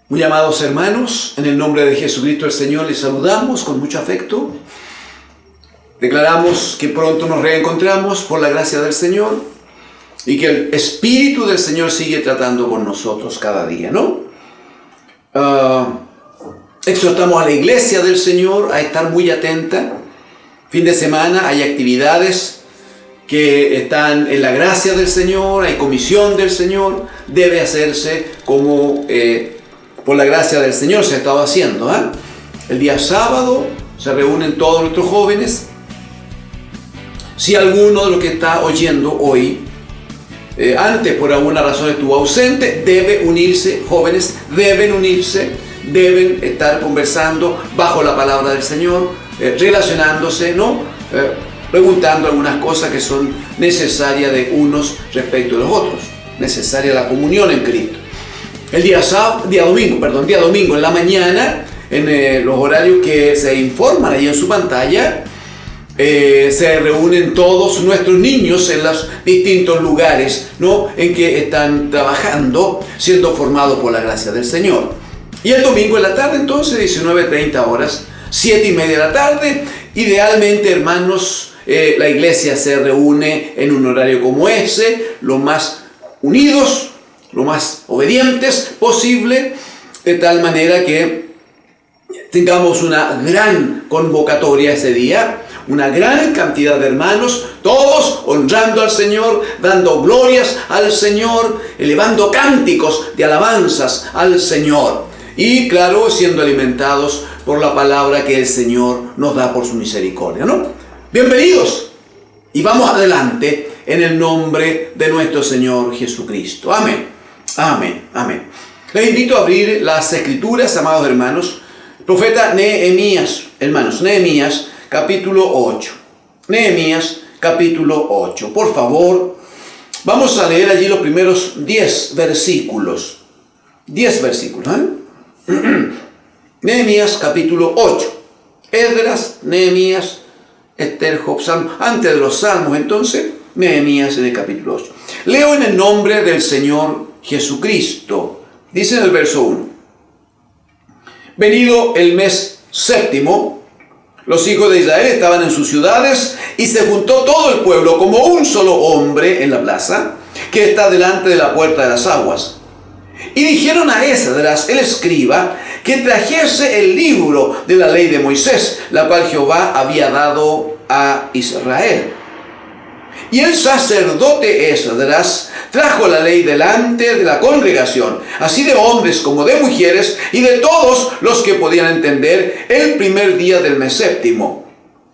Muy amados hermanos, en el nombre de Jesucristo el Señor les saludamos con mucho afecto. Declaramos que pronto nos reencontramos por la gracia del Señor y que el Espíritu del Señor sigue tratando con nosotros cada día, ¿no? Exhortamos a la iglesia del Señor a estar muy atenta. Fin de semana hay actividades que están en la gracia del Señor, hay comisión del Señor, debe hacerse como por la gracia del Señor se ha estado haciendo. El día sábado se reúnen todos nuestros jóvenes. Si alguno de los que está oyendo hoy, antes por alguna razón estuvo ausente, debe unirse, jóvenes deben unirse, deben estar conversando bajo la palabra del Señor, relacionándose, ¿no? Preguntando algunas cosas que son necesarias de unos respecto de los otros, necesaria la comunión en Cristo. El día domingo en la mañana, en los horarios que se informan ahí en su pantalla, se reúnen todos nuestros niños en los distintos lugares, ¿no?, en que están trabajando, siendo formados por la gracia del Señor. Y el domingo en la tarde, entonces, 19:30 horas, 7:30 de la tarde, idealmente, hermanos, la iglesia se reúne en un horario como ese, lo más unidos, lo más obedientes posible, de tal manera que tengamos una gran convocatoria ese día, una gran cantidad de hermanos, todos honrando al Señor, dando glorias al Señor, elevando cánticos de alabanzas al Señor. Y claro, siendo alimentados por la palabra que el Señor nos da por su misericordia, ¿no? Bienvenidos y vamos adelante en el nombre de nuestro Señor Jesucristo. Amén. Amén. Amén. Les invito a abrir las Escrituras, amados hermanos. Profeta Nehemías, hermanos, Nehemías capítulo 8. Nehemías capítulo 8. Por favor, vamos a leer allí los primeros 10 versículos. 10 versículos, Nehemías capítulo 8. Esdras, Nehemías, Esther, Job, Salmos. Antes de los Salmos, entonces, Nehemías en el capítulo 8. Leo en el nombre del Señor Jesucristo. Dice en el verso 1. Venido el mes séptimo, los hijos de Israel estaban en sus ciudades y se juntó todo el pueblo como un solo hombre en la plaza que está delante de la puerta de las aguas. Y dijeron a Esdras, el escriba, que trajese el libro de la ley de Moisés, la cual Jehová había dado a Israel. Y el sacerdote Esdras trajo la ley delante de la congregación, así de hombres como de mujeres, y de todos los que podían entender, el primer día del mes séptimo.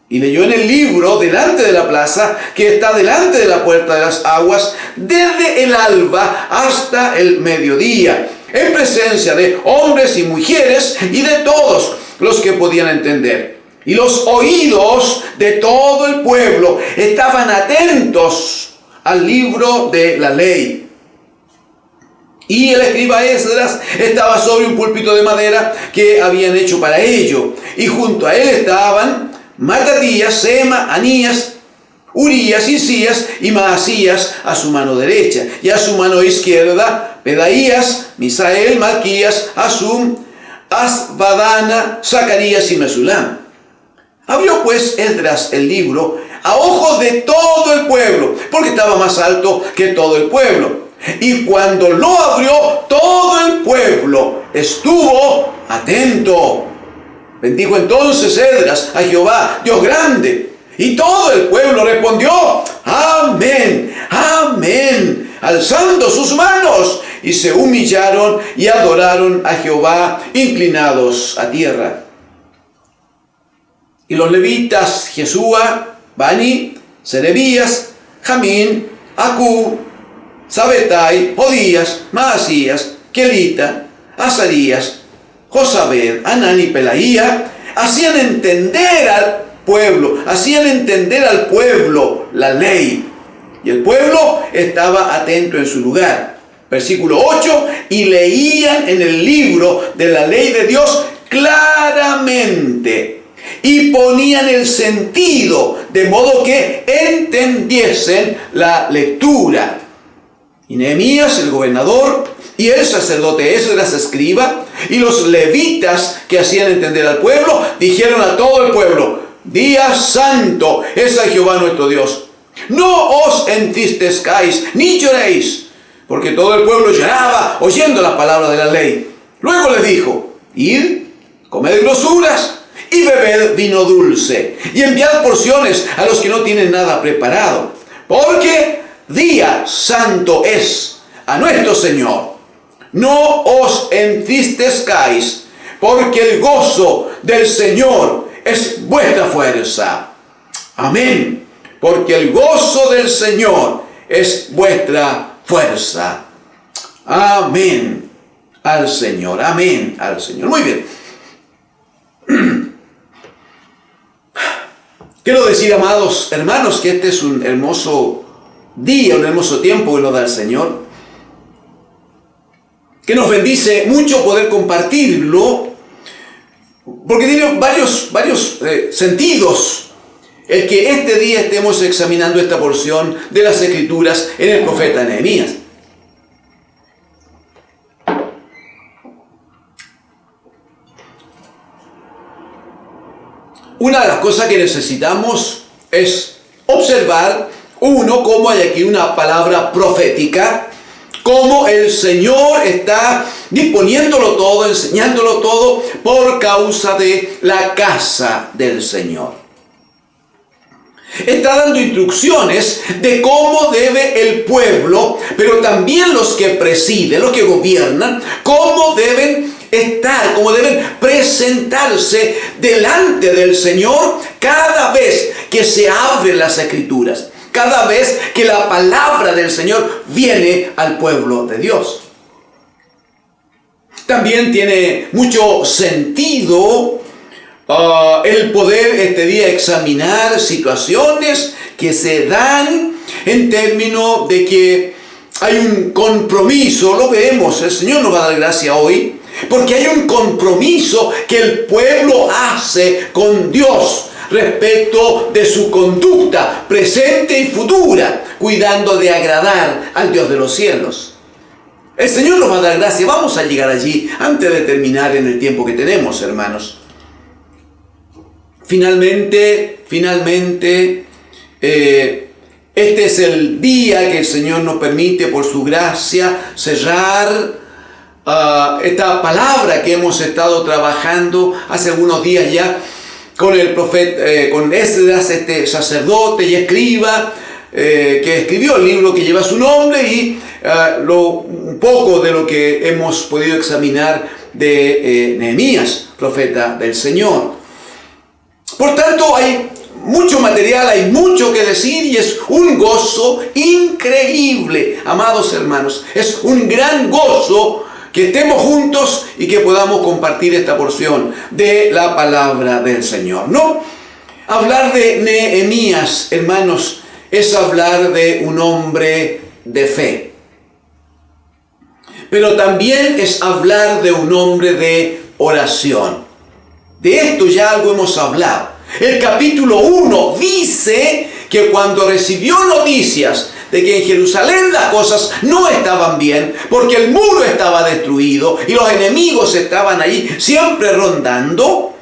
Y leyó en el libro delante de la plaza, que está delante de la puerta de las aguas, desde el alba hasta el mediodía, en presencia de hombres y mujeres, y de todos los que podían entender. Y los oídos de todo el pueblo estaban atentos al libro de la ley. Y el escriba Esdras estaba sobre un púlpito de madera que habían hecho para ello. Y junto a él estaban Matatías, Sema, Anías, Urías, Isías y Maasías a su mano derecha. Y a su mano izquierda, Pedaías, Misael, Malquías, Asum, Asbadana, Zacarías y Mesulam. Abrió pues Esdras el libro a ojos de todo el pueblo, porque estaba más alto que todo el pueblo. Y cuando lo abrió, todo el pueblo estuvo atento. Bendijo entonces Esdras a Jehová, Dios grande. Y todo el pueblo respondió, amén, amén, alzando sus manos. Y se humillaron y adoraron a Jehová, inclinados a tierra. Y los levitas, Jesúa, Bani, Serebías, Jamín, Acú, Sabetai, Odías, Maasías, Kelita, Azarías, Josabed, Anán y Pelaía, hacían entender al pueblo la ley. Y el pueblo estaba atento en su lugar. Versículo 8, y leían en el libro de la ley de Dios claramente. Y ponían el sentido, de modo que entendiesen la lectura. Y Nehemías, el gobernador, y el sacerdote Esdras escriba, y los levitas que hacían entender al pueblo, dijeron a todo el pueblo: día santo es a Jehová nuestro Dios. No os entristezcáis ni lloréis, porque todo el pueblo lloraba oyendo las palabras de la ley. Luego les dijo: id, comed grosuras y bebed vino dulce, y enviad porciones a los que no tienen nada preparado, porque día santo es a nuestro Señor. No os entristezcáis, porque el gozo del Señor es vuestra fuerza. Amén. Porque el gozo del Señor es vuestra fuerza. Amén al Señor. Amén al Señor. Muy bien. Quiero decir, amados hermanos, que este es un hermoso día, un hermoso tiempo que nos da el Señor, que nos bendice mucho poder compartirlo, porque tiene varios sentidos el que este día estemos examinando esta porción de las Escrituras en el profeta Nehemías. Una de las cosas que necesitamos es observar, cómo hay aquí una palabra profética, cómo el Señor está disponiéndolo todo, enseñándolo todo por causa de la casa del Señor. Está dando instrucciones de cómo debe el pueblo, pero también los que presiden, los que gobiernan, cómo deben estar, cómo deben presentarse delante del Señor cada vez que se abren las Escrituras, cada vez que la palabra del Señor viene al pueblo de Dios. También tiene mucho sentido el poder este día examinar situaciones que se dan en términos de que hay un compromiso. Lo vemos, el Señor nos va a dar gracia hoy, porque hay un compromiso que el pueblo hace con Dios respecto de su conducta presente y futura, cuidando de agradar al Dios de los cielos. El Señor nos va a dar gracia. Vamos a llegar allí antes de terminar en el tiempo que tenemos, hermanos. Finalmente, este es el día que el Señor nos permite, por su gracia, cerrar esta palabra que hemos estado trabajando hace algunos días ya con el profeta, con Esdras, este sacerdote y escriba, que escribió el libro que lleva su nombre, y un poco de lo que hemos podido examinar de Nehemías, profeta del Señor. Por tanto, hay mucho material, hay mucho que decir, y es un gozo increíble, amados hermanos. Es un gran gozo que estemos juntos y que podamos compartir esta porción de la palabra del Señor, ¿no? Hablar de Nehemías, hermanos, es hablar de un hombre de fe. Pero también es hablar de un hombre de oración. De esto ya algo hemos hablado. El capítulo 1 dice que cuando recibió noticias de que en Jerusalén las cosas no estaban bien, porque el muro estaba destruido y los enemigos estaban ahí siempre rondando,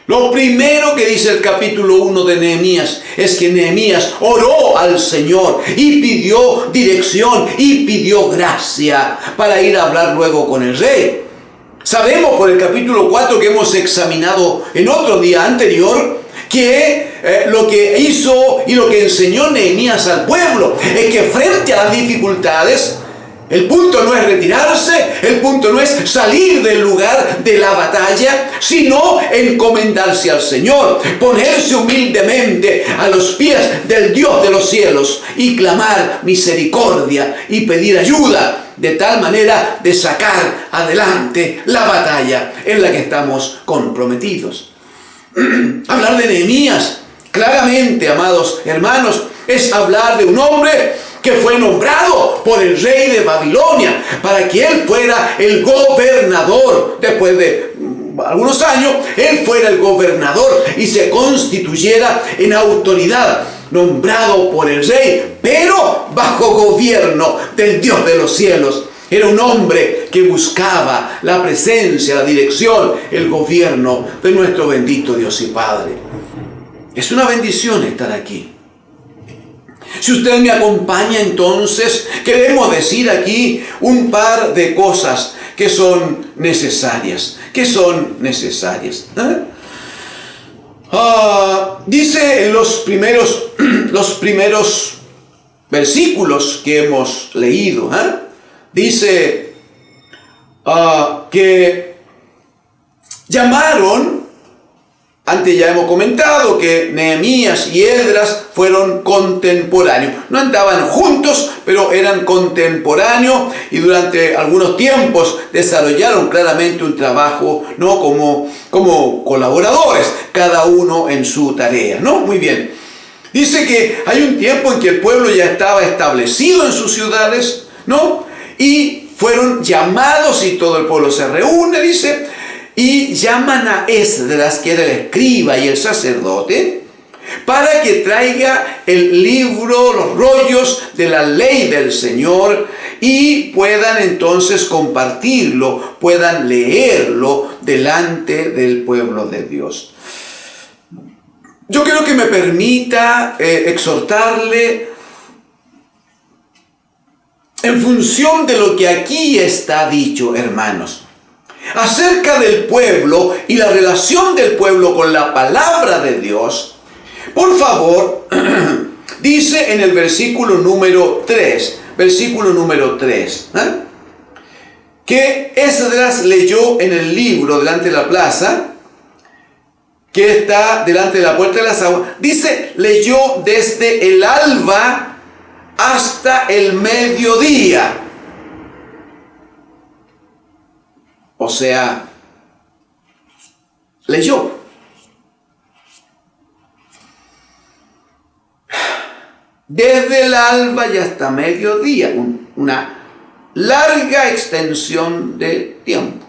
lo primero que dice el capítulo 1 de Nehemías es que Nehemías oró al Señor y pidió dirección y pidió gracia para ir a hablar luego con el rey. Sabemos por el capítulo 4 que hemos examinado en otro día anterior que lo que hizo y lo que enseñó Nehemías al pueblo es que frente a las dificultades, el punto no es retirarse, el punto no es salir del lugar de la batalla, sino encomendarse al Señor, ponerse humildemente a los pies del Dios de los cielos y clamar misericordia y pedir ayuda, de tal manera de sacar adelante la batalla en la que estamos comprometidos. Hablar de Nehemías, claramente, amados hermanos, es hablar de un hombre que fue nombrado por el rey de Babilonia para que él fuera el gobernador. Después de algunos años, él fuera el gobernador y se constituyera en autoridad, nombrado por el rey, pero bajo gobierno del Dios de los cielos. Era un hombre que buscaba la presencia, la dirección, el gobierno de nuestro bendito Dios y Padre. Es una bendición estar aquí. Si usted me acompaña, entonces queremos decir aquí un par de cosas que son necesarias. Dice en los primeros versículos que hemos leído, dice que llamaron, antes ya hemos comentado que Nehemías y Esdras fueron contemporáneos. No andaban juntos, pero eran contemporáneos y durante algunos tiempos desarrollaron claramente un trabajo, ¿no? como colaboradores, cada uno en su tarea, ¿no? Muy bien. Dice que hay un tiempo en que el pueblo ya estaba establecido en sus ciudades, ¿no? Y fueron llamados y todo el pueblo se reúne, dice, y llaman a Esdras, que era el escriba y el sacerdote, para que traiga el libro, los rollos de la ley del Señor y puedan entonces compartirlo, puedan leerlo delante del pueblo de Dios. Yo quiero que me permita exhortarle en función de lo que aquí está dicho, hermanos, acerca del pueblo y la relación del pueblo con la palabra de Dios. Por favor, dice en el versículo número 3, que Esdras leyó en el libro delante de la plaza, que está delante de la puerta de las aguas. Dice, leyó desde el alba hasta el mediodía. O sea, leyó. Desde el alba y hasta mediodía. Una larga extensión de tiempo.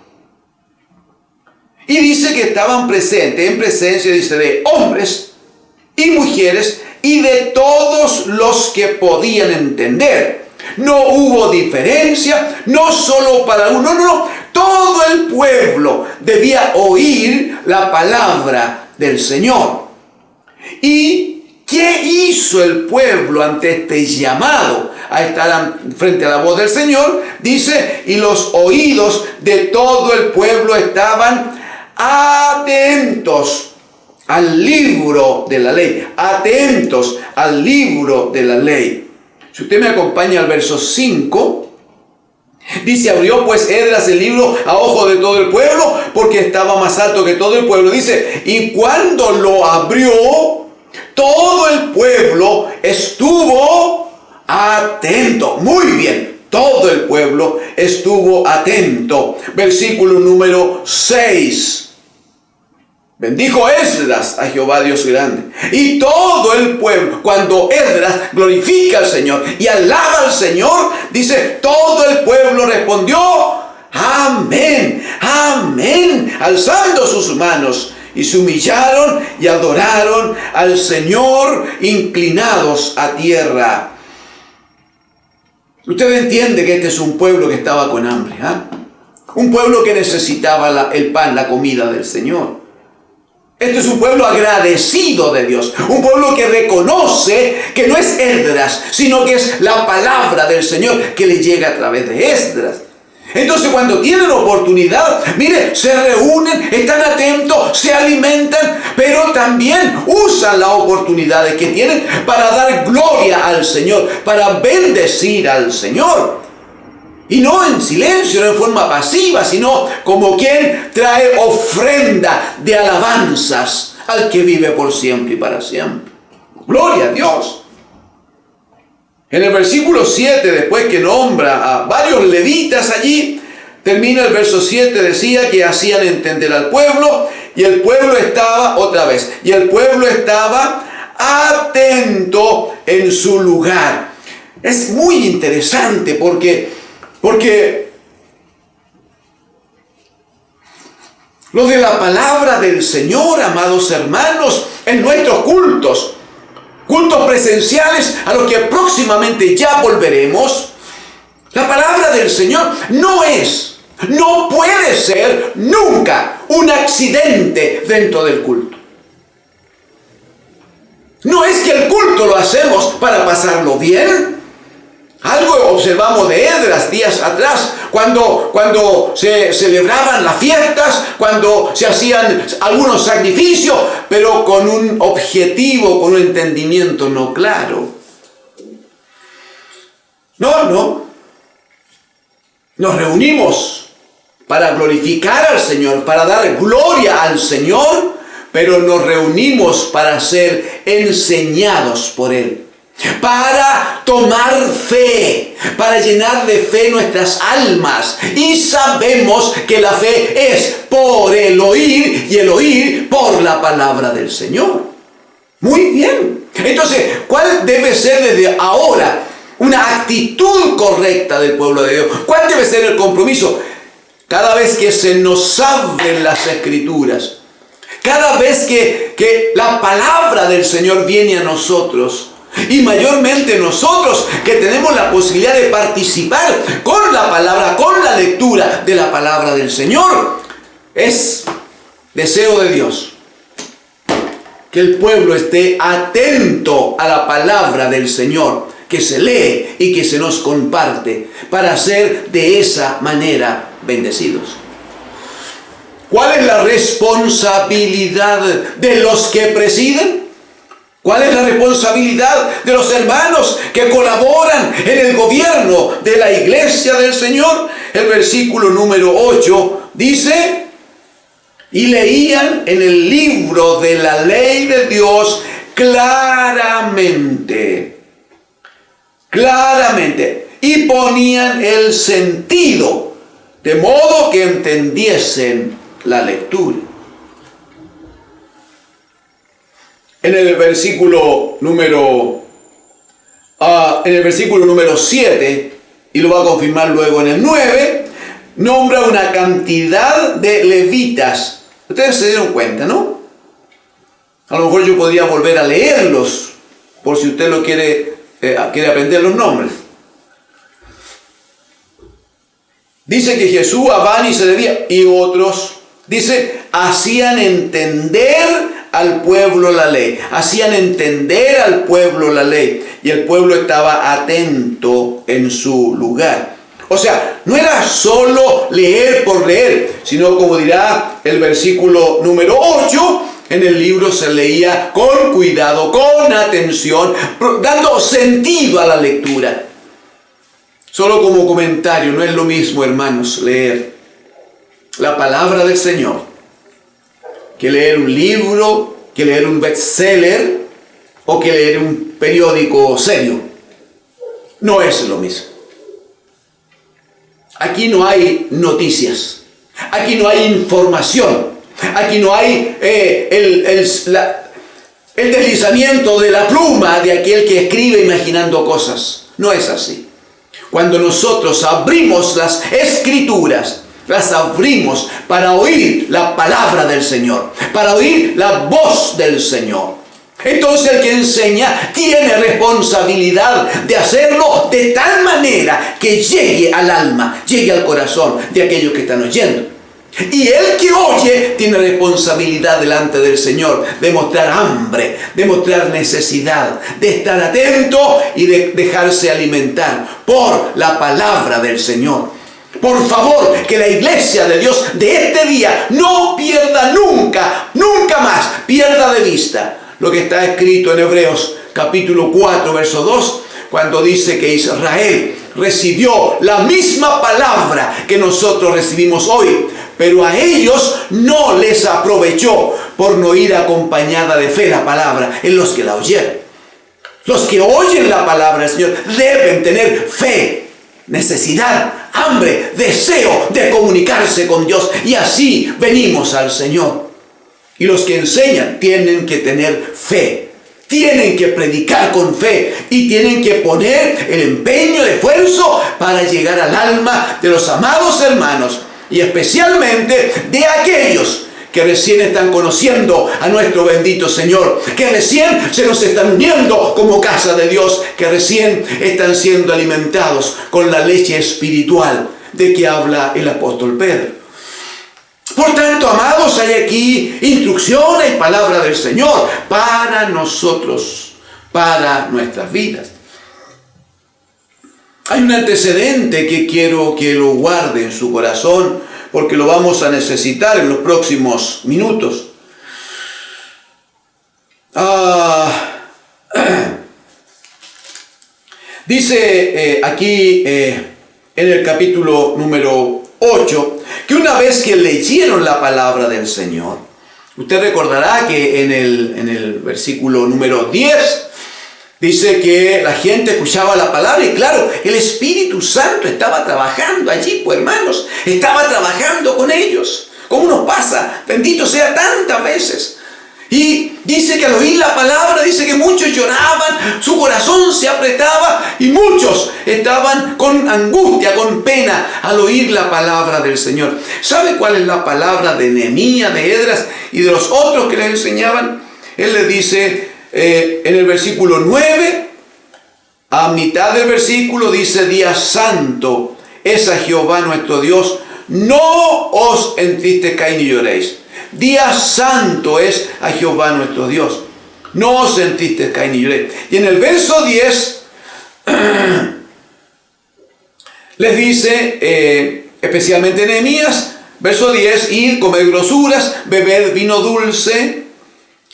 Y dice que estaban presentes, en presencia, dice, de hombres y mujeres y de todos los que podían entender. No hubo diferencia, no solo para uno, no. Todo el pueblo debía oír la palabra del Señor. ¿Y qué hizo el pueblo ante este llamado a estar frente a la voz del Señor? Dice, y los oídos de todo el pueblo estaban atentos al libro de la ley. Atentos al libro de la ley. Si usted me acompaña al verso 5, dice, abrió pues Esdras el libro a ojo de todo el pueblo, porque estaba más alto que todo el pueblo. Dice, y cuando lo abrió, todo el pueblo estuvo atento. Muy bien, todo el pueblo estuvo atento. Versículo número 6. Bendijo Esdras a Jehová Dios grande. Y todo el pueblo, cuando Esdras glorifica al Señor y alaba al Señor, dice, todo el pueblo respondió, amén, amén, alzando sus manos. Y se humillaron y adoraron al Señor, inclinados a tierra. Usted entiende que este es un pueblo que estaba con hambre, un pueblo que necesitaba el pan, la comida del Señor. Este es un pueblo agradecido de Dios, un pueblo que reconoce que no es Esdras, sino que es la palabra del Señor que le llega a través de Esdras. Entonces, cuando tienen oportunidad, mire, se reúnen, están atentos, se alimentan, pero también usan las oportunidades que tienen para dar gloria al Señor, para bendecir al Señor. Y no en silencio, no en forma pasiva, sino como quien trae ofrenda de alabanzas al que vive por siempre y para siempre. Gloria a Dios. En el versículo 7, después que nombra a varios levitas allí, termina el verso 7, decía que hacían entender al pueblo, y el pueblo estaba, otra vez, y el pueblo estaba atento en su lugar. Es muy interesante porque lo de la palabra del Señor, amados hermanos, en nuestros cultos presenciales a los que próximamente ya volveremos, La palabra del Señor no puede ser nunca un accidente dentro del culto. No es que el culto lo hacemos para pasarlo bien. Algo observamos de Esdras días atrás, cuando se celebraban las fiestas, cuando se hacían algunos sacrificios, pero con un objetivo, con un entendimiento no claro. No. Nos reunimos para glorificar al Señor, para dar gloria al Señor, pero nos reunimos para ser enseñados por Él, para tomar fe, para llenar de fe nuestras almas. Y sabemos que la fe es por el oír y el oír por la palabra del Señor. Muy bien. Entonces, ¿cuál debe ser desde ahora una actitud correcta del pueblo de Dios? ¿Cuál debe ser el compromiso? Cada vez que se nos abren las Escrituras, cada vez que la palabra del Señor viene a nosotros, y mayormente nosotros que tenemos la posibilidad de participar con la palabra, con la lectura de la palabra del Señor, es deseo de Dios que el pueblo esté atento a la palabra del Señor, que se lee y que se nos comparte, para ser de esa manera bendecidos. ¿Cuál es la responsabilidad de los que presiden? ¿Cuál es la responsabilidad de los hermanos que colaboran en el gobierno de la iglesia del Señor? El versículo número 8 dice: y leían en el libro de la ley de Dios claramente, y ponían el sentido, de modo que entendiesen la lectura. En el versículo número 7, y lo va a confirmar luego en el 9, nombra una cantidad de levitas. Ustedes se dieron cuenta, ¿no? A lo mejor yo podría volver a leerlos, por si usted lo quiere aprender los nombres. Dice que Jesús, Abán y Serebía y otros, dice, hacían entender al pueblo la ley. Hacían entender al pueblo la ley. Y el pueblo estaba atento en su lugar. O sea, no era solo leer por leer, sino, como dirá el versículo número 8, en el libro se leía con cuidado, con atención, dando sentido a la lectura. Solo como comentario, no es lo mismo, hermanos, leer la palabra del Señor que leer un libro, que leer un bestseller o que leer un periódico serio. No es lo mismo. Aquí no hay noticias, aquí no hay información, aquí no hay el deslizamiento de la pluma de aquel que escribe imaginando cosas. No es así. Cuando nosotros abrimos las Escrituras, las abrimos para oír la palabra del Señor, para oír la voz del Señor. Entonces el que enseña tiene responsabilidad de hacerlo de tal manera que llegue al alma, llegue al corazón de aquellos que están oyendo. Y el que oye tiene responsabilidad delante del Señor de mostrar hambre, de mostrar necesidad, de estar atento y de dejarse alimentar por la palabra del Señor. Por favor, que la iglesia de Dios de este día no pierda nunca más, pierda de vista lo que está escrito en Hebreos capítulo 4, verso 2, cuando dice que Israel recibió la misma palabra que nosotros recibimos hoy, pero a ellos no les aprovechó por no ir acompañada de fe la palabra en los que la oyeron. Los que oyen la palabra del Señor deben tener fe, necesidad, hambre, deseo de comunicarse con Dios, y así venimos al Señor. Y los que enseñan tienen que tener fe, tienen que predicar con fe y tienen que poner el empeño, el esfuerzo para llegar al alma de los amados hermanos, y especialmente de aquellos que recién están conociendo a nuestro bendito Señor, que recién se nos están uniendo como casa de Dios, que recién están siendo alimentados con la leche espiritual de que habla el apóstol Pedro. Por tanto, amados, hay aquí instrucción y palabra del Señor para nosotros, para nuestras vidas. Hay un antecedente que quiero que lo guarde en su corazón, porque lo vamos a necesitar en los próximos minutos. Dice aquí en el capítulo número 8, que una vez que leyeron la palabra del Señor, usted recordará que en el versículo número 10, dice que la gente escuchaba la palabra y claro, el Espíritu Santo estaba trabajando allí, pues hermanos, estaba trabajando con ellos. ¿Cómo nos pasa? Bendito sea tantas veces. Y dice que al oír la palabra, dice que muchos lloraban, su corazón se apretaba y muchos estaban con angustia, con pena al oír la palabra del Señor. ¿Sabe cuál es la palabra de Nehemías, de Esdras y de los otros que les enseñaban? Él les dice en el versículo 9, a mitad del versículo dice: día santo es a Jehová nuestro Dios, no os entristezcáis ni lloréis. Día santo es a Jehová nuestro Dios, no os entristezcáis ni lloréis. Y en el verso 10 les dice, especialmente Nehemías, verso 10: id, comed grosuras, bebed vino dulce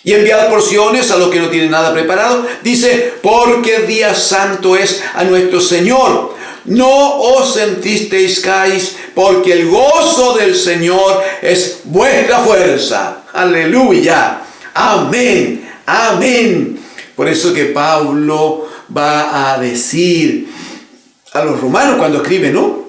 y enviad porciones a los que no tienen nada preparado. Dice, porque día santo es a nuestro Señor. No os entristezcáis, porque el gozo del Señor es vuestra fuerza. Aleluya. Amén. Amén. Por eso que Pablo va a decir a los romanos cuando escribe, ¿no?,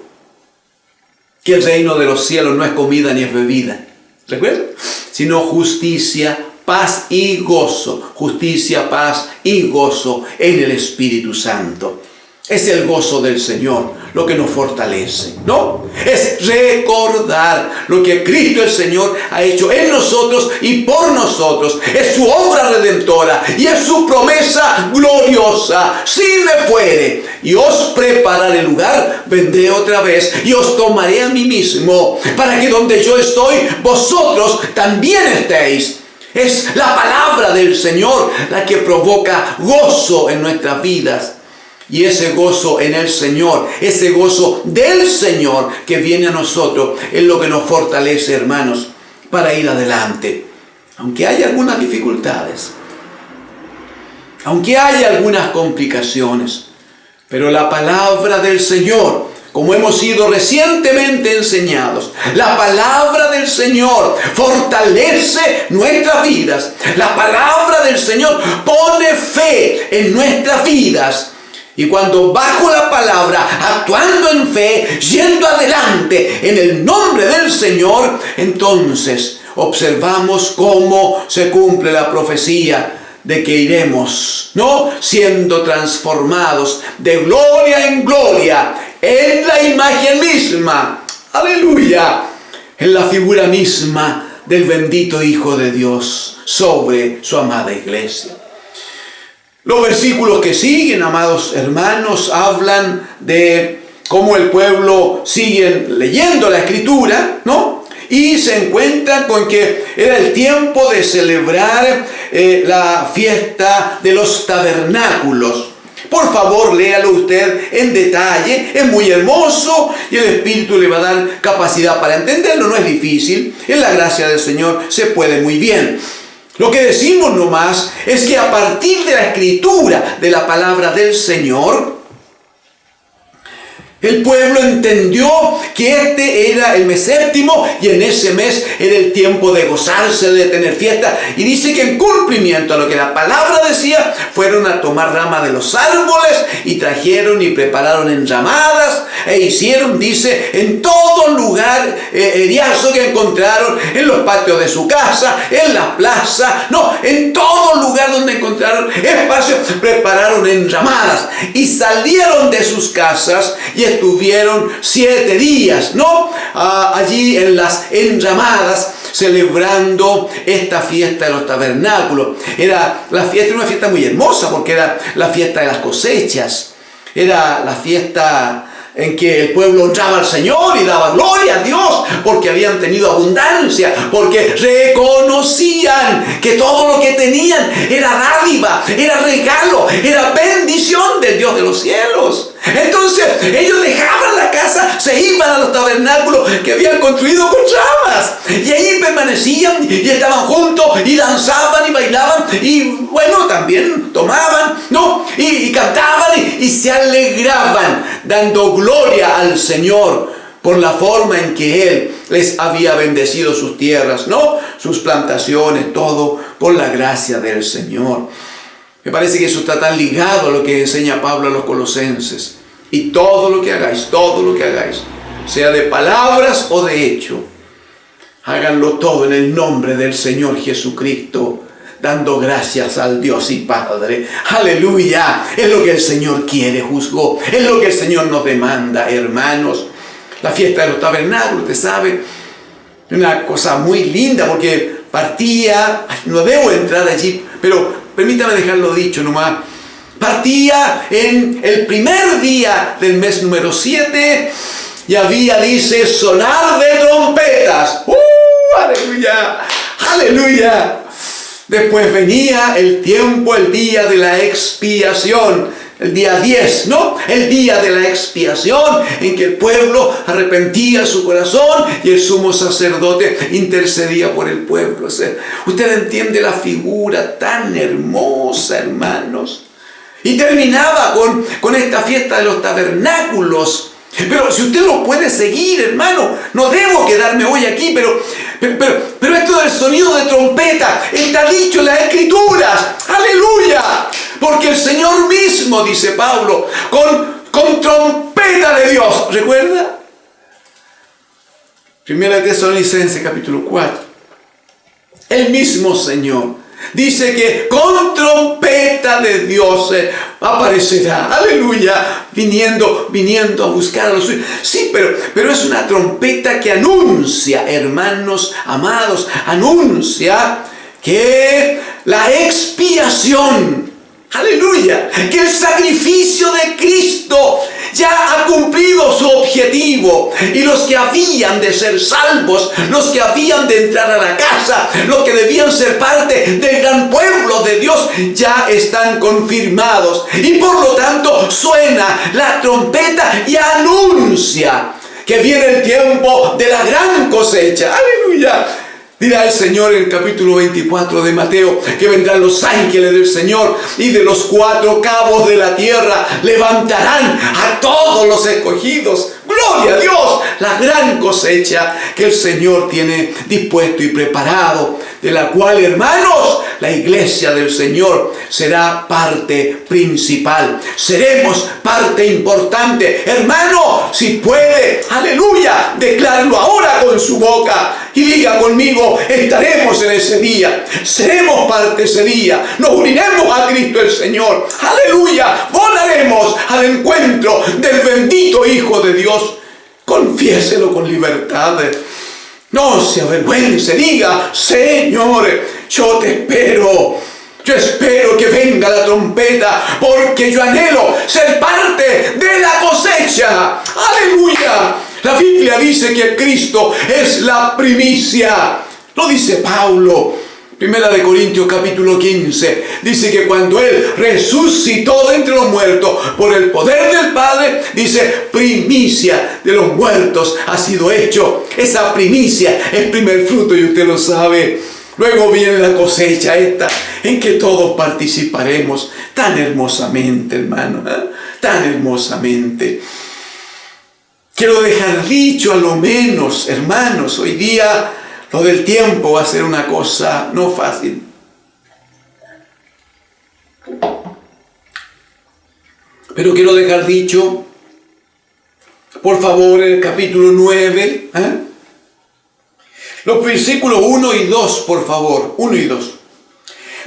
que el reino de los cielos no es comida ni es bebida. ¿Recuerdan? Sino justicia, paz y gozo. Justicia, paz y gozo en el Espíritu Santo. Es el gozo del Señor lo que nos fortalece, ¿no? Es recordar lo que Cristo el Señor ha hecho en nosotros y por nosotros. Es su obra redentora y es su promesa gloriosa. Si me fuere y os prepararé lugar, vendré otra vez y os tomaré a mí mismo, para que donde yo estoy, vosotros también estéis. Es la palabra del Señor la que provoca gozo en nuestras vidas. Y ese gozo en el Señor, ese gozo del Señor que viene a nosotros, es lo que nos fortalece, hermanos, para ir adelante. Aunque haya algunas dificultades, aunque haya algunas complicaciones, pero la palabra del Señor, como hemos sido recientemente enseñados, la palabra del Señor fortalece nuestras vidas. La palabra del Señor pone fe en nuestras vidas. Y cuando bajo la palabra, actuando en fe, yendo adelante en el nombre del Señor, entonces observamos cómo se cumple la profecía de que iremos, ¿no?, siendo transformados de gloria en gloria en la imagen misma, aleluya, en la figura misma del bendito Hijo de Dios sobre su amada iglesia. Los versículos que siguen, amados hermanos, hablan de cómo el pueblo sigue leyendo la Escritura, ¿no?, y se encuentran con que era el tiempo de celebrar la fiesta de los tabernáculos. Por favor, léalo usted en detalle, es muy hermoso y el Espíritu le va a dar capacidad para entenderlo, no es difícil, en la gracia del Señor se puede muy bien. Lo que decimos nomás es que a partir de la Escritura, de la palabra del Señor, el pueblo entendió que este era el mes séptimo y en ese mes era el tiempo de gozarse, de tener fiesta. Y dice que en cumplimiento a lo que la palabra decía, fueron a tomar ramas de los árboles y trajeron y prepararon enramadas e hicieron, dice, en todo lugar heriazo que encontraron, en los patios de su casa, en la plaza, no, en todo lugar donde encontraron espacio, prepararon enramadas y salieron de sus casas y estuvieron 7 días, ¿no?, allí en las enramadas, celebrando esta fiesta de los tabernáculos. Era una fiesta muy hermosa porque era la fiesta de las cosechas. Era la fiesta en que el pueblo honraba al Señor y daba gloria a Dios porque habían tenido abundancia, porque reconocían que todo lo que tenían era dádiva, era regalo, era bendición del Dios de los cielos. Entonces ellos dejaban la casa, se iban a los tabernáculos que habían construido con ramas y ahí permanecían y estaban juntos y danzaban y bailaban y bueno, también tomaban, ¿no? Y cantaban y se alegraban dando gloria al Señor por la forma en que Él les había bendecido sus tierras, ¿no? Sus plantaciones, todo por la gracia del Señor. Me parece que eso está tan ligado a lo que enseña Pablo a los colosenses. Y todo lo que hagáis, sea de palabras o de hecho, háganlo todo en el nombre del Señor Jesucristo, dando gracias al Dios y Padre. Aleluya, es lo que el Señor quiere, juzgó, es lo que el Señor nos demanda, hermanos. La fiesta de los tabernáculos, usted sabe, una cosa muy linda porque partía, no debo entrar allí, pero permítame dejarlo dicho nomás. Partía en el primer día del mes número 7 y había, dice, sonar de trompetas. ¡Aleluya! ¡Aleluya! Después venía el tiempo, el día de la expiación, el día 10, ¿no? El día de la expiación en que el pueblo arrepentía su corazón y el sumo sacerdote intercedía por el pueblo. Usted entiende la figura tan hermosa, hermanos. Y terminaba con esta fiesta de los tabernáculos. Pero si usted lo puede seguir, hermano, no debo quedarme hoy aquí, pero esto del sonido de trompeta está dicho en las Escrituras. ¡Aleluya! Porque el Señor mismo, dice Pablo, con trompeta de Dios, ¿recuerda? Primera de Tesalonicenses capítulo 4. El mismo Señor dice que con trompeta de Dios aparecerá. Aleluya. Viniendo a buscar a los suyos. Sí, pero es una trompeta que anuncia, hermanos amados, anuncia que la expiación, aleluya, que el sacrificio de Cristo ya ha cumplido su objetivo y los que habían de ser salvos, los que habían de entrar a la casa, los que debían ser parte del gran pueblo de Dios ya están confirmados y por lo tanto suena la trompeta y anuncia que viene el tiempo de la gran cosecha. ¡Aleluya! Dirá el Señor en el capítulo 24 de Mateo que vendrán los ángeles del Señor y de los 4 cabos de la tierra levantarán a todos los escogidos. ¡Gloria a Dios! La gran cosecha que el Señor tiene dispuesto y preparado, de la cual, hermanos, la iglesia del Señor será parte principal. Seremos parte importante. Hermano, si puede, aleluya, decláralo ahora con su boca y diga conmigo, estaremos en ese día. Seremos parte ese día. Nos uniremos a Cristo el Señor. Aleluya. Volaremos al encuentro del bendito Hijo de Dios. Confiéselo con libertad. No se avergüence, diga, Señor, yo te espero. Yo espero que venga la trompeta porque yo anhelo ser parte de la cosecha. ¡Aleluya! La Biblia dice que Cristo es la primicia. Lo dice Pablo. Primera de Corintios capítulo 15. Dice que cuando Él resucitó de entre los muertos por el poder del Padre, dice, primicia de los muertos ha sido hecho. Esa primicia es primer fruto y usted lo sabe. Luego viene la cosecha esta en que todos participaremos tan hermosamente, hermano, tan hermosamente. Quiero dejar dicho a lo menos, hermanos, hoy día lo del tiempo va a ser una cosa no fácil. Pero quiero dejar dicho, por favor, el capítulo 9, los versículos 1 y 2, por favor, 1 y 2.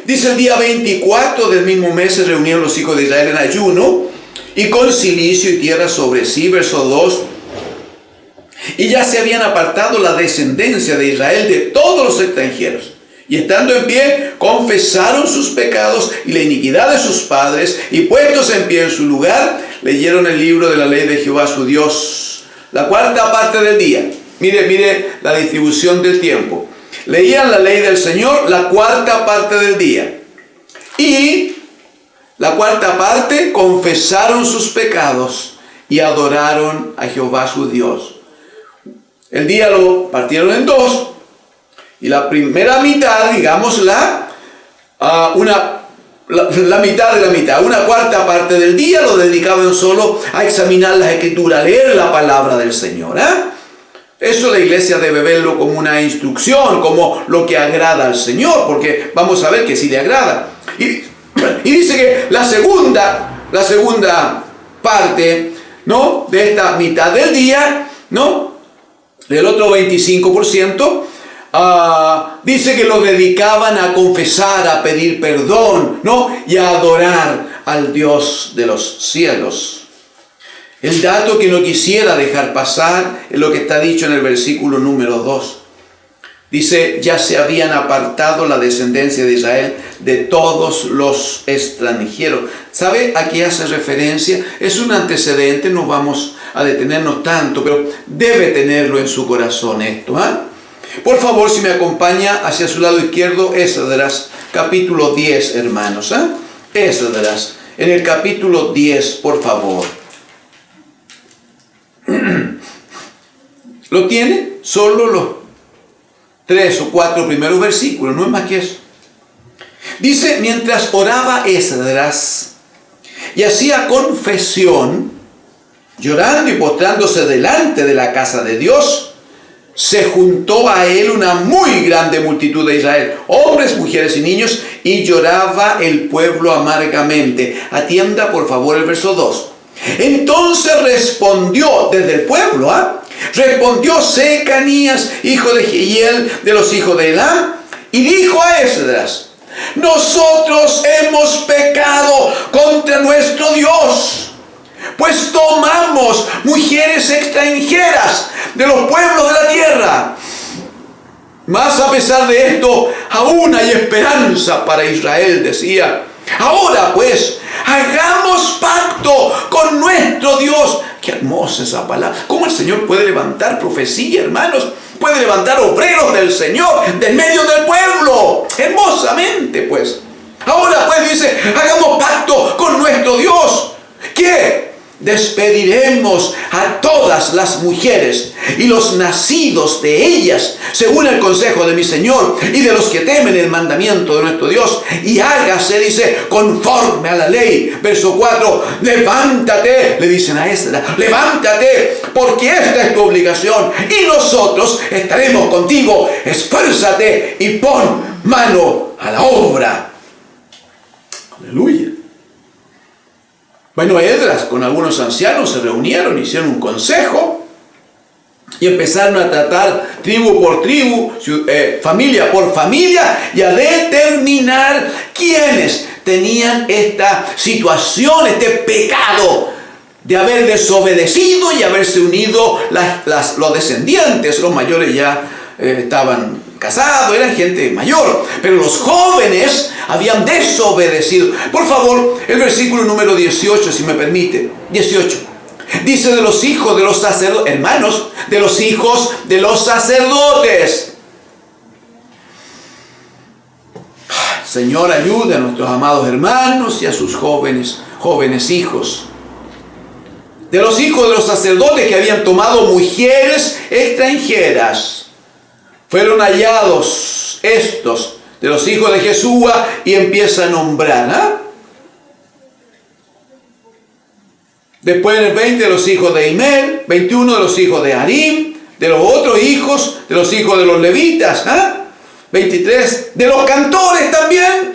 Dice: el día 24 del mismo mes se reunieron los hijos de Israel en ayuno y con cilicio y tierra sobre sí, verso 2. Y ya se habían apartado la descendencia de Israel de todos los extranjeros. Y estando en pie, confesaron sus pecados y la iniquidad de sus padres, y puestos en pie en su lugar, leyeron el libro de la ley de Jehová su Dios, la cuarta parte del día. Mire la distribución del tiempo. Leían la ley del Señor la cuarta parte del día. Y la cuarta parte confesaron sus pecados y adoraron a Jehová su Dios. El día lo partieron en dos. Y la primera mitad, digámosla, la mitad de la mitad, una cuarta parte del día lo dedicaban solo a examinar las escrituras, a leer la palabra del Señor. Eso la iglesia debe verlo como una instrucción, como lo que agrada al Señor, porque vamos a ver que sí le agrada. Y dice que la segunda parte, ¿no?, de esta mitad del día, ¿no?, del otro 25%, dice que lo dedicaban a confesar, a pedir perdón, ¿no?, y a adorar al Dios de los cielos. El dato que no quisiera dejar pasar es lo que está dicho en el versículo número 2. Dice, ya se habían apartado la descendencia de Israel de todos los extranjeros. ¿Sabe a qué hace referencia? Es un antecedente, no vamos a detenernos tanto, pero debe tenerlo en su corazón esto. Por favor, si me acompaña hacia su lado izquierdo, Esdras, capítulo 10, hermanos. Esdras, en el capítulo 10, por favor. ¿Lo tiene? Solo los 3 o 4 primeros versículos, no es más que eso. Dice, mientras oraba Esdras y hacía confesión, llorando y postrándose delante de la casa de Dios, se juntó a él una muy grande multitud de Israel, hombres, mujeres y niños, y lloraba el pueblo amargamente. Atienda por favor el verso 2. Entonces respondió desde el pueblo, respondió Secanías, hijo de Jehiel, de los hijos de Elam, y dijo a Esdras, nosotros hemos pecado contra nuestro Dios, pues tomamos mujeres extranjeras de los pueblos de la tierra. Mas a pesar de esto, aún hay esperanza para Israel, decía. Ahora pues, hagamos pacto con nuestro Dios. Qué hermosa esa palabra. ¿Cómo el Señor puede levantar profecía, hermanos? Puede levantar obreros del Señor, del medio del pueblo. Hermosamente, pues. Ahora pues dice, hagamos pacto con nuestro Dios. ¿Qué? Despediremos a todas las mujeres y los nacidos de ellas, según el consejo de mi Señor y de los que temen el mandamiento de nuestro Dios, y hágase, dice, conforme a la ley. Verso 4, levántate, le dicen a Esdras, levántate, porque esta es tu obligación, y nosotros estaremos contigo. Esfuérzate y pon mano a la obra. Aleluya. Bueno, Esdras con algunos ancianos se reunieron, hicieron un consejo y empezaron a tratar tribu por tribu, familia por familia, y a determinar quiénes tenían esta situación, este pecado de haber desobedecido y haberse unido los descendientes. Los mayores ya estaban casados, eran gente mayor, pero los jóvenes habían desobedecido. Por favor, el versículo número 18, si me permite, 18. Dice de los hijos de los sacerdotes, hermanos, de los hijos de los sacerdotes. Señor, ayude a nuestros amados hermanos y a sus jóvenes hijos. De los hijos de los sacerdotes que habían tomado mujeres extranjeras. Fueron hallados estos de los hijos de Jesúa, y empieza a nombrar. Después en el 20 de los hijos de Imer, 21 de los hijos de Harim, de los otros hijos, de los hijos de los levitas, 23 de los cantores también.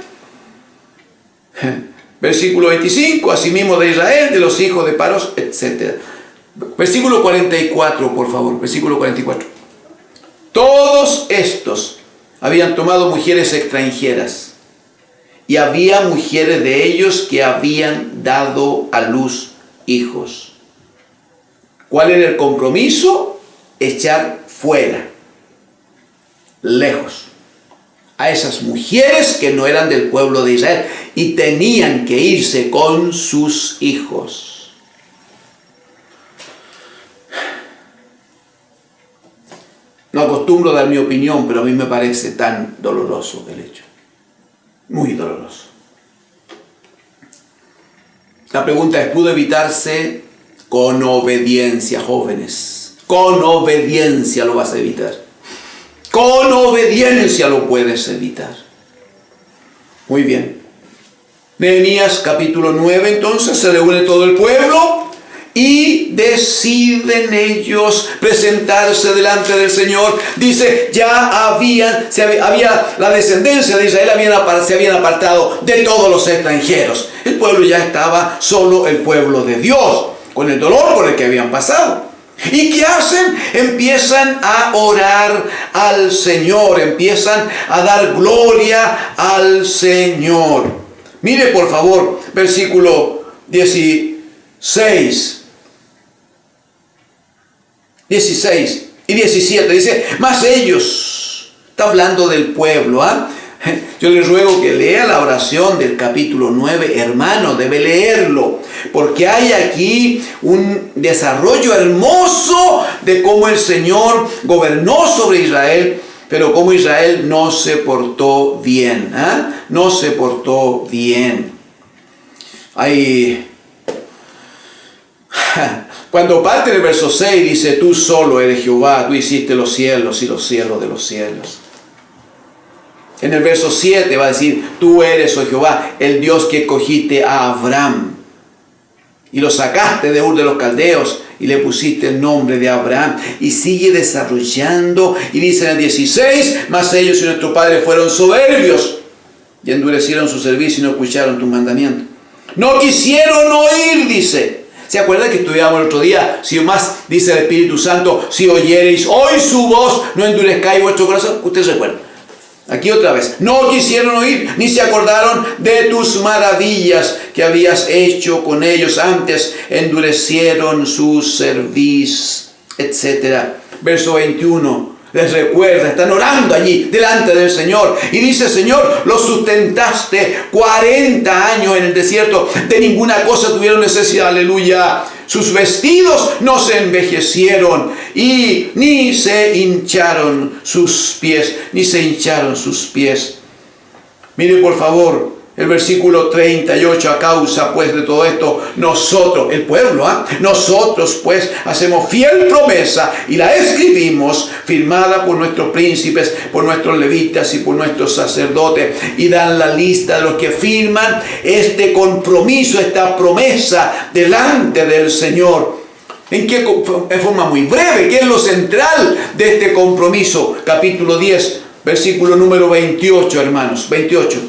Versículo 25, asimismo de Israel, de los hijos de Paros, etc. Versículo 44, por favor, versículo 44. Todos estos habían tomado mujeres extranjeras, y había mujeres de ellos que habían dado a luz hijos. ¿Cuál era el compromiso? echar fuera, lejos, a esas mujeres que no eran del pueblo de Israel y tenían que irse con sus hijos. No acostumbro dar mi opinión, pero a mí me parece tan doloroso el hecho. Muy doloroso. La pregunta es, ¿pudo evitarse? Con obediencia, jóvenes. Con obediencia lo vas a evitar. Con obediencia lo puedes evitar. Muy bien. Nehemías capítulo 9, entonces se reúne todo el pueblo y deciden ellos presentarse delante del Señor. Dice, ya había la descendencia de Israel se habían apartado de todos los extranjeros. El pueblo ya estaba solo el pueblo de Dios, con el dolor por el que habían pasado. ¿Y qué hacen? Empiezan a orar al Señor, empiezan a dar gloria al Señor. Mire por favor, versículo 16 y 17, dice, mas ellos, está hablando del pueblo, Yo les ruego que lea la oración del capítulo 9, hermano, debe leerlo, porque hay aquí un desarrollo hermoso de cómo el Señor gobernó sobre Israel, pero cómo Israel no se portó bien, no se portó bien. Cuando parte del verso 6 dice, tú solo eres Jehová, tú hiciste los cielos y los cielos de los cielos. En el verso 7 va a decir, tú eres, oh Jehová, el Dios que escogiste a Abraham y lo sacaste de Ur de los Caldeos y le pusiste el nombre de Abraham. Y sigue desarrollando y dice en el 16, mas ellos y nuestro padre fueron soberbios y endurecieron su servicio y no escucharon tus mandamientos. No quisieron oír, dice. ¿Se acuerdan que estudiamos el otro día? Si más dice el Espíritu Santo, si oyereis hoy su voz, no endurezcáis vuestro corazón. Ustedes recuerdan. Aquí otra vez, no quisieron oír, ni se acordaron de tus maravillas que habías hecho con ellos antes, endurecieron su cerviz, etc. Verso 21, les recuerda, están orando allí delante del Señor, y dice, Señor, los sustentaste 40 años en el desierto, de ninguna cosa tuvieron necesidad, aleluya. Sus vestidos no se envejecieron y ni se hincharon sus pies, Mire por favor el versículo 38, a causa pues de todo esto, nosotros, el pueblo, nosotros pues hacemos fiel promesa y la escribimos, firmada por nuestros príncipes, por nuestros levitas y por nuestros sacerdotes, y dan la lista de los que firman este compromiso, esta promesa delante del Señor. En forma muy breve, ¿qué es lo central de este compromiso? Capítulo 10, versículo número 28, hermanos, 28.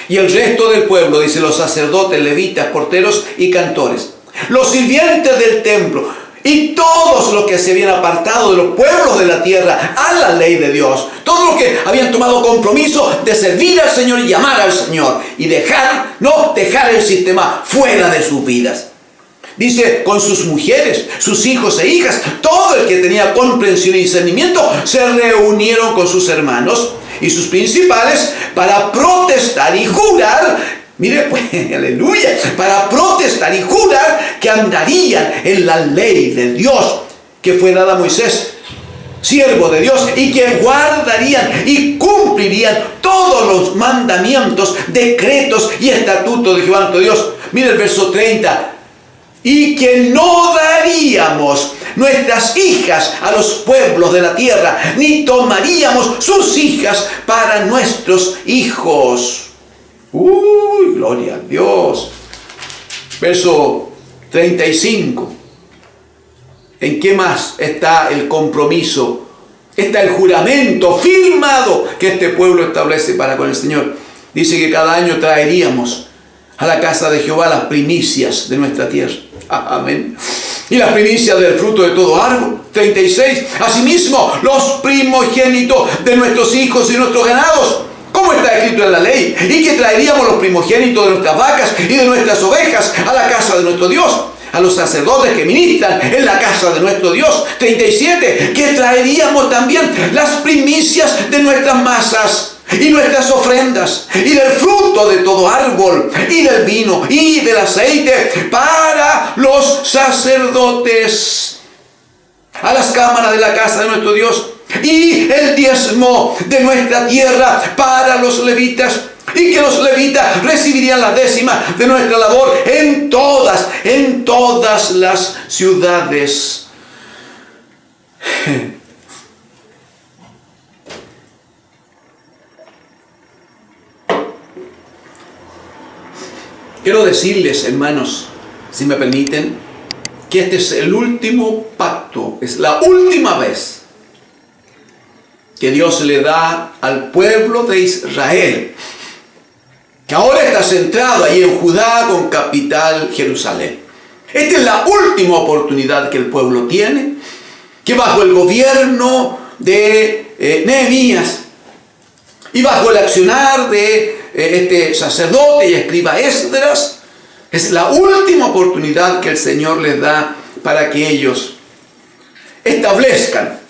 Y el resto del pueblo, dice, los sacerdotes, levitas, porteros y cantores, los sirvientes del templo y todos los que se habían apartado de los pueblos de la tierra a la ley de Dios, todos los que habían tomado compromiso de servir al Señor y llamar al Señor y dejar el sistema fuera de sus vidas. Dice, con sus mujeres, sus hijos e hijas, todo el que tenía comprensión y discernimiento, se reunieron con sus hermanos y sus principales para protestar y jurar, mire pues, aleluya, para protestar y jurar que andarían en la ley de Dios que fue dada a Moisés, siervo de Dios, y que guardarían y cumplirían todos los mandamientos, decretos y estatutos de Jehová nuestro Dios. Mire el verso 30. Y que no daríamos nuestras hijas a los pueblos de la tierra, ni tomaríamos sus hijas para nuestros hijos. ¡Uy, gloria a Dios! Verso 35. ¿En qué más está el compromiso? Está el juramento firmado que este pueblo establece para con el Señor. Dice que cada año traeríamos a la casa de Jehová las primicias de nuestra tierra. Amén. Y las primicias del fruto de todo árbol. 36. Asimismo, los primogénitos de nuestros hijos y nuestros ganados, como está escrito en la ley, y que traeríamos los primogénitos de nuestras vacas y de nuestras ovejas a la casa de nuestro Dios. a los sacerdotes que ministran en la casa de nuestro Dios. 37, que traeríamos también las primicias de nuestras masas y nuestras ofrendas, y del fruto de todo árbol, y del vino, y del aceite, para los sacerdotes, a las cámaras de la casa de nuestro Dios, y el diezmo de nuestra tierra para los levitas, y que los levitas recibirían la décima de nuestra labor en todas las ciudades. Quiero decirles, hermanos, si me permiten, que este es el último pacto, es la última vez que Dios le da al pueblo de Israel, que ahora está centrado ahí en Judá con capital Jerusalén. Esta es la última oportunidad que el pueblo tiene, que bajo el gobierno de Nehemías y bajo el accionar de este sacerdote y escriba Esdras, es la última oportunidad que el Señor les da para que ellos establezcan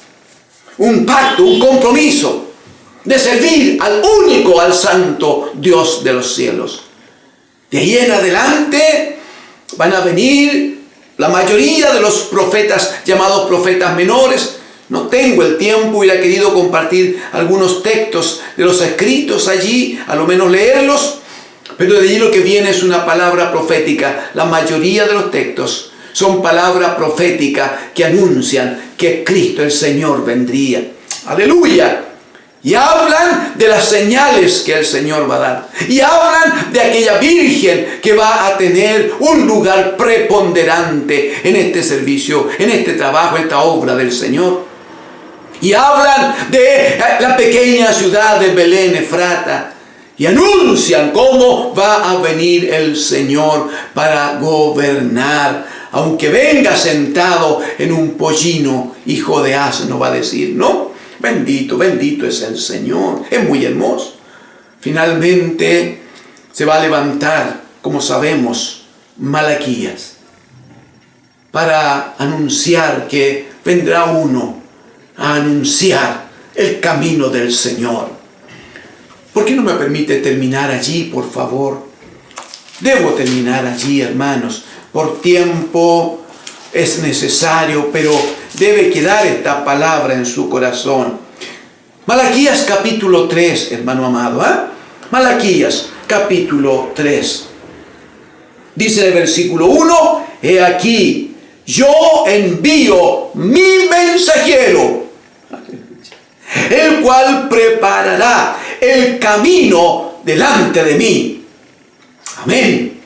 un pacto, un compromiso de servir al único, al santo Dios de los cielos. De ahí en adelante van a venir la mayoría de los profetas llamados profetas menores. No tengo el tiempo, hubiera querido compartir algunos textos de los escritos allí, a lo menos leerlos, pero de allí lo que viene es una palabra profética. La mayoría de los textos son palabras proféticas que anuncian que Cristo el Señor vendría. ¡Aleluya! Y hablan de las señales que el Señor va a dar. Y hablan de aquella virgen que va a tener un lugar preponderante en este servicio, en este trabajo, en esta obra del Señor. Y hablan de la pequeña ciudad de Belén, Efrata. Y anuncian cómo va a venir el Señor para gobernar. Aunque venga sentado en un pollino, hijo de asno, va a decir, ¿no? Bendito, bendito es el Señor. Es muy hermoso. Finalmente se va a levantar, como sabemos, Malaquías, para anunciar que vendrá uno a anunciar el camino del Señor. ¿Por qué no me permite terminar allí, por favor? Debo terminar allí, hermanos. Por tiempo es necesario, pero debe quedar esta palabra en su corazón. Malaquías capítulo 3, hermano amado. Malaquías capítulo 3. Dice en el versículo 1, he aquí, yo envío mi mensajero, el cual preparará el camino delante de mí. Amén.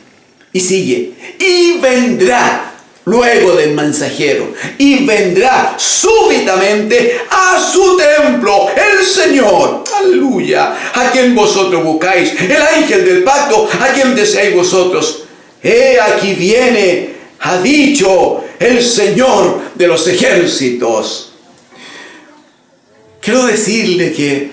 Y sigue, y vendrá luego del mensajero, y vendrá súbitamente a su templo el Señor, aleluya, a quien vosotros buscáis, el ángel del pacto, a quien deseáis vosotros. He aquí viene, ha dicho el Señor de los ejércitos. Quiero decirle que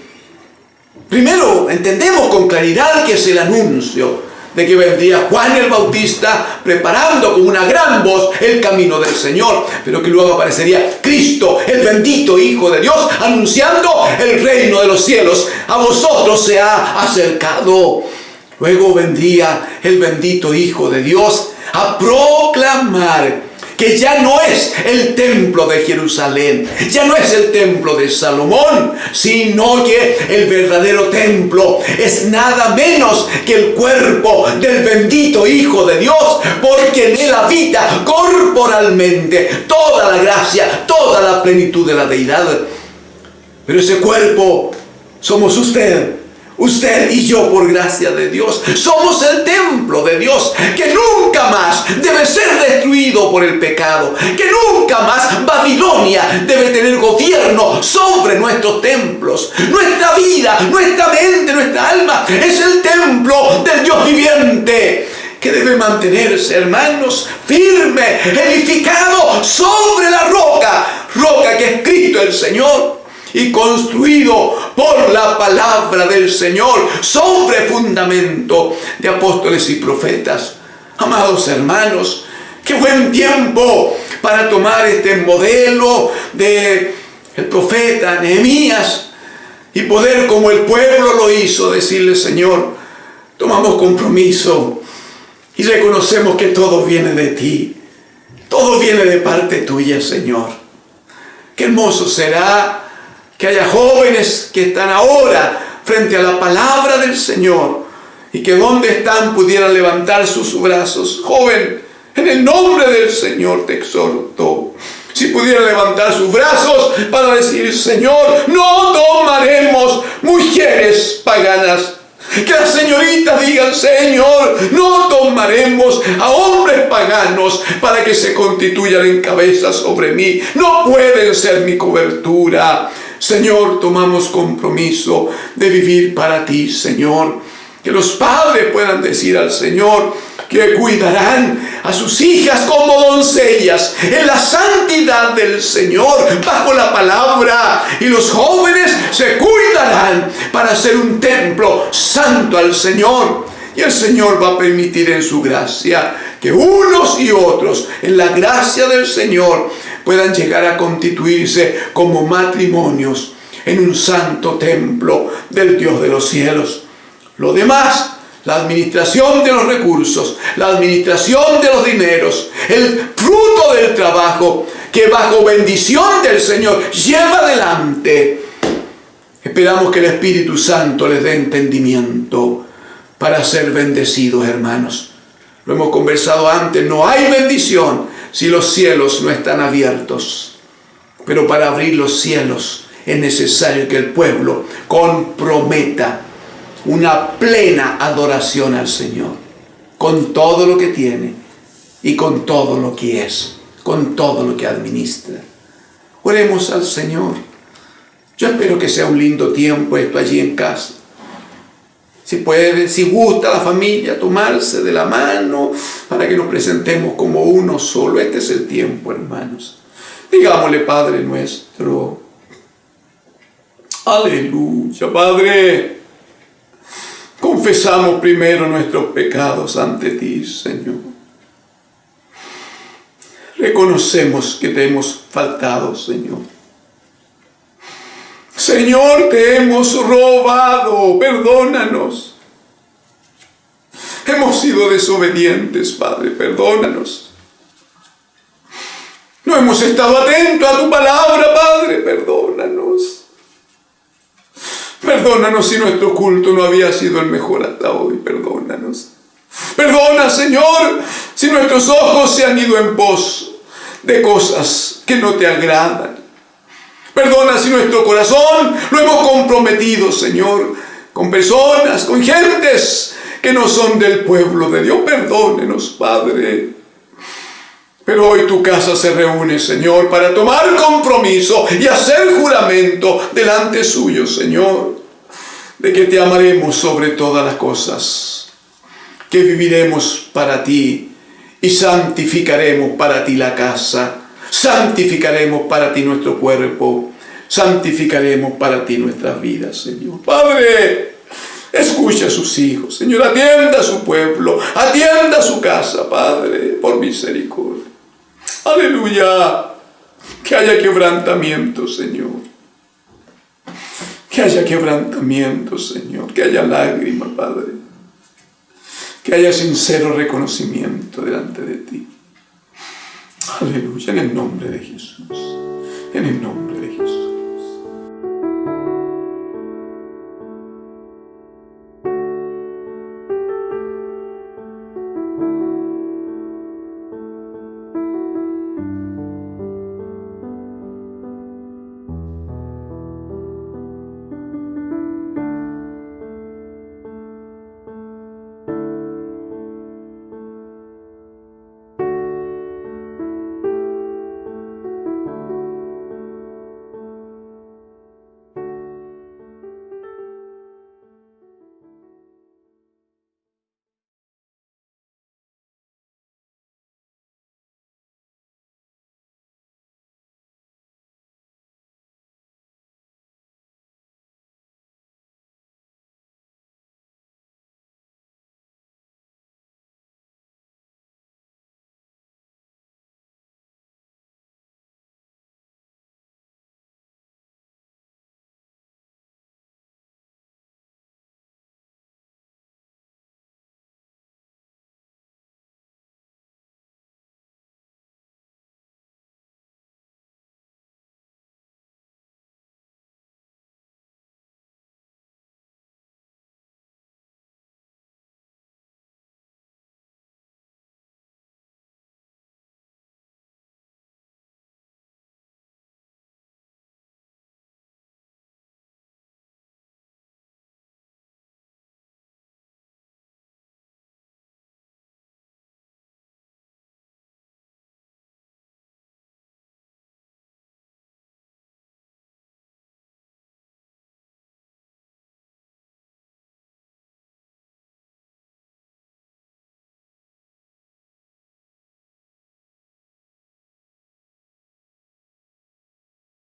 primero entendemos con claridad que es el anuncio de que vendría Juan el Bautista preparando con una gran voz el camino del Señor, pero que luego aparecería Cristo, el bendito Hijo de Dios, anunciando el reino de los cielos a vosotros se ha acercado. Luego vendría el bendito Hijo de Dios a proclamar que ya no es el templo de Jerusalén, ya no es el templo de Salomón, sino que el verdadero templo es nada menos que el cuerpo del bendito Hijo de Dios, porque en él habita corporalmente toda la gracia, toda la plenitud de la deidad. Pero ese cuerpo somos usted y yo, por gracia de Dios. Somos el templo de Dios, que nunca más debe ser destruido por el pecado, que nunca más Babilonia debe tener gobierno sobre nuestros templos. Nuestra vida, nuestra mente, nuestra alma es el templo del Dios viviente, que debe mantenerse, hermanos, firme, edificado sobre la roca que es Cristo el Señor, y construido por la palabra del Señor sobre fundamento de apóstoles y profetas. Amados hermanos, Qué buen tiempo para tomar este modelo de el profeta Nehemías y poder, como el pueblo lo hizo, decirle: Señor, tomamos compromiso y reconocemos que todo viene de ti. Todo viene de parte tuya, Señor. Qué hermoso será que haya jóvenes que están ahora frente a la palabra del Señor y que donde están pudieran levantar sus brazos. Joven, en el nombre del Señor te exhorto. Si pudieran levantar sus brazos para decir: Señor, no tomaremos mujeres paganas. Que las señoritas digan: Señor, no tomaremos a hombres paganos para que se constituyan en cabeza sobre mí. No pueden ser mi cobertura. Señor, tomamos compromiso de vivir para ti, Señor. Que los padres puedan decir al Señor que cuidarán a sus hijas como doncellas en la santidad del Señor, bajo la palabra. Y los jóvenes se cuidarán para ser un templo santo al Señor. Y el Señor va a permitir en su gracia que unos y otros, en la gracia del Señor, puedan llegar a constituirse como matrimonios en un santo templo del Dios de los cielos. Lo demás, la administración de los recursos, la administración de los dineros, el fruto del trabajo que bajo bendición del Señor lleva adelante. Esperamos que el Espíritu Santo les dé entendimiento para ser bendecidos, hermanos. Lo hemos conversado antes, no hay bendición si los cielos no están abiertos. Pero para abrir los cielos es necesario que el pueblo comprometa una plena adoración al Señor, con todo lo que tiene y con todo lo que es, con todo lo que administra. Oremos al Señor. Yo espero que sea un lindo tiempo esto allí en casa. Si puede, si gusta la familia, tomarse de la mano para que nos presentemos como uno solo. Este es el tiempo, hermanos. Digámosle: Padre nuestro. Aleluya, Padre. Confesamos primero nuestros pecados ante ti, Señor. Reconocemos que te hemos faltado, Señor. Señor, te hemos robado, perdónanos. Hemos sido desobedientes, Padre, perdónanos. No hemos estado atentos a tu palabra, Padre, perdónanos. Perdónanos si nuestro culto no había sido el mejor hasta hoy, perdónanos. Perdona, Señor, si nuestros ojos se han ido en pos de cosas que no te agradan. Perdona si nuestro corazón lo hemos comprometido, Señor, con personas, con gentes que no son del pueblo de Dios. Perdónenos, Padre. Pero hoy tu casa se reúne, Señor, para tomar compromiso y hacer juramento delante suyo, Señor, de que te amaremos sobre todas las cosas, que viviremos para ti y santificaremos para ti la casa, santificaremos para ti nuestro cuerpo, santificaremos para ti nuestras vidas, Señor. Padre, escucha a sus hijos, Señor, atienda a su pueblo, atienda a su casa, Padre, por misericordia. Aleluya. Que haya quebrantamiento, Señor. Que haya quebrantamiento, Señor. Que haya lágrimas, Padre. Que haya sincero reconocimiento delante de ti. Aleluya. En el nombre de Jesús. En el nombre